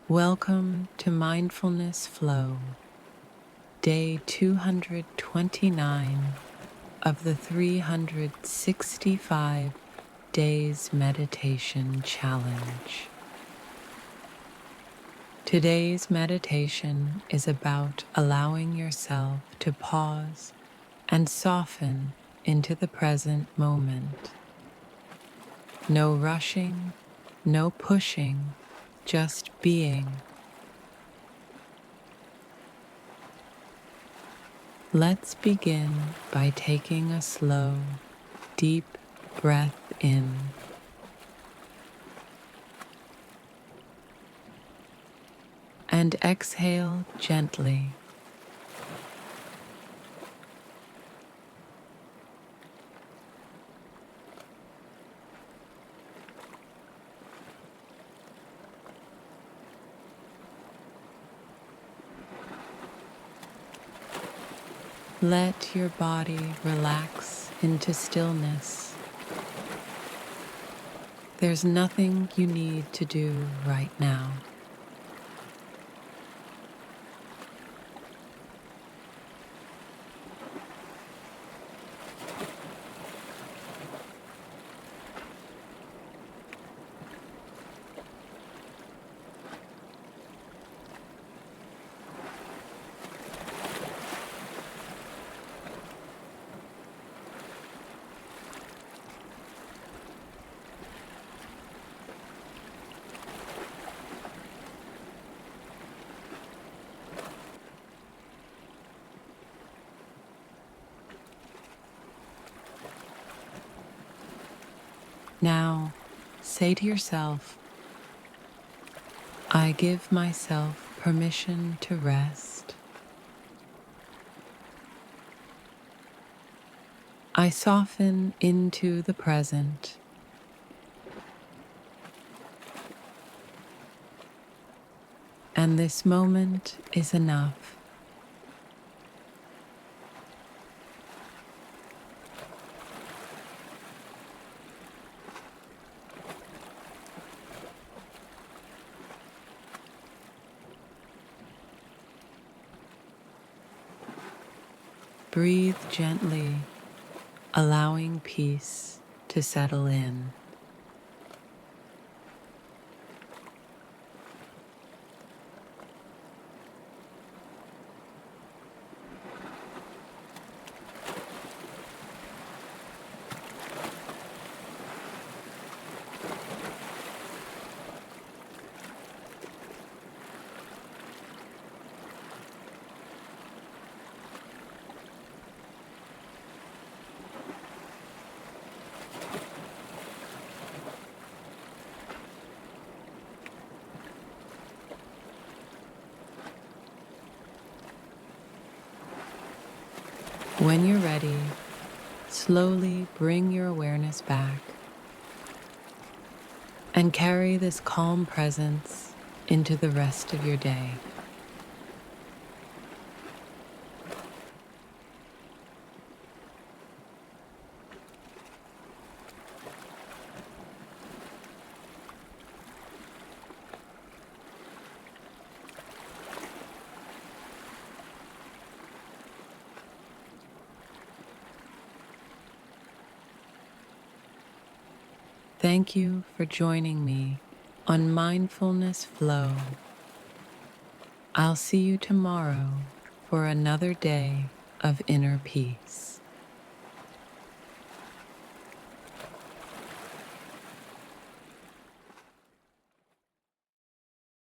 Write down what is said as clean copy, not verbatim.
Welcome to Mindfulness Flow, day 229 of the 365 Days Meditation Challenge. Today's meditation is about allowing yourself to pause and soften into the present moment. No rushing, no pushing, just being. Let's begin by taking a slow, deep breath in and exhale gently. Let your body relax into stillness. There's nothing you need to do right now. Now, say to yourself, I give myself permission to rest. I soften into the present. And this moment is enough. Breathe gently, allowing peace to settle in. When you're ready, slowly bring your awareness back and carry this calm presence into the rest of your day. Thank you for joining me on Mindfulness Flow. I'll see you tomorrow for another day of inner peace.